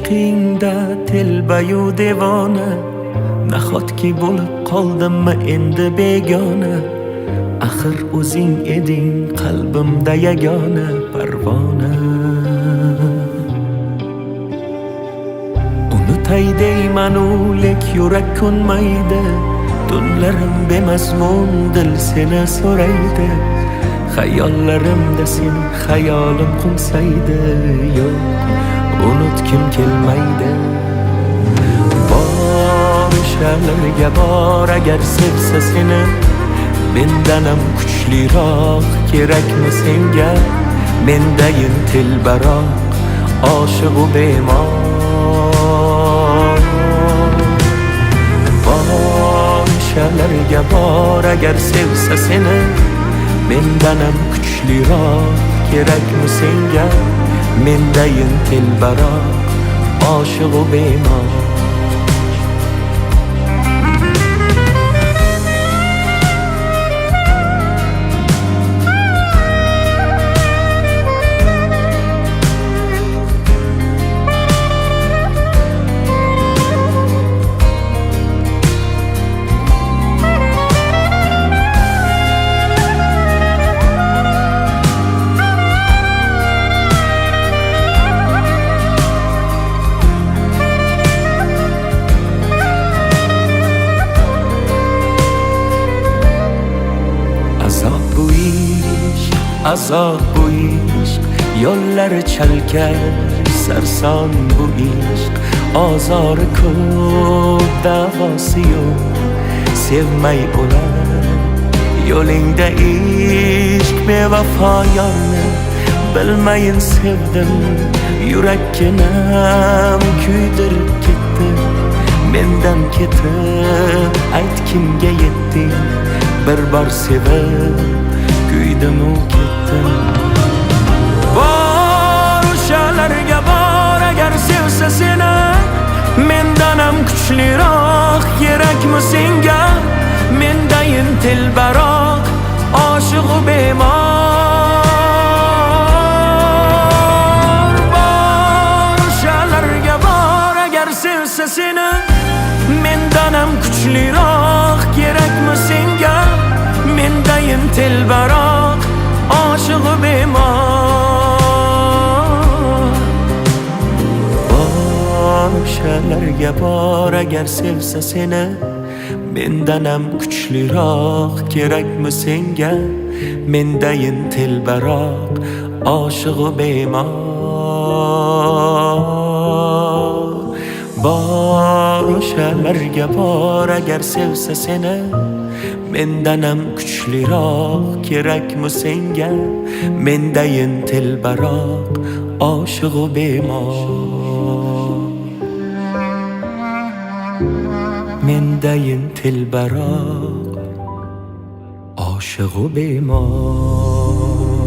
ishqingda telbayu devona, nahotki bo'lib qoldimmi endi begona. Axir o'zing eding qalbimda yagona parvona. Unutay deymanu lek yurak ko'nmaydi, tunlarim bemazmun dil seni so'raydi. Xayollarimda sen xayolim qo'nsaydi, yo'q unutkim kelmaydi. Bor o'shalarga bor agar sevsa seni, mendanam kuchliroq kerakmi senga? Mendayin telbaroq oshiqu bemor. Bor o'shalarga bor agar sevsa seni, mendanam kuchliroq kerakmi senga? Mendayin telbaroq oshiqu bemor. Azob bu ishq, yo'llari chalkar sarson bu ishq. Ozori ko'p, davosi yo'q, sevmay o'lar yo'lingda ishq. Bevafo yorni bilmayin sevdim, yurakkinam kuydirib ketdi. Mendan ketib ayt kimga yetding, bir bor sevib kuydim-u ketdim. Bor o'shalarga bor agar sevsa seni, mendanam kuchliroq kerakmi senga? Mendayin telbaroq oshiqu bemor. Bor o'shalarga bor agar sevsa seni, mendanam kuchliroq kerakmi senga? Mendayin telbaroq oshiqu bemor. Bor o'shalarga bor agar sevsa seni, mendanam kuchliroq kerakmi senga? Mendayin telbaroq oshiqu bemor. Bor o'shalarga bor agar sevsa seni, mendanam kuchliroq kerakmi senga? Mendayin telbaroq oshiqu bemor. Mendayin telbaroq oshiqu bemor.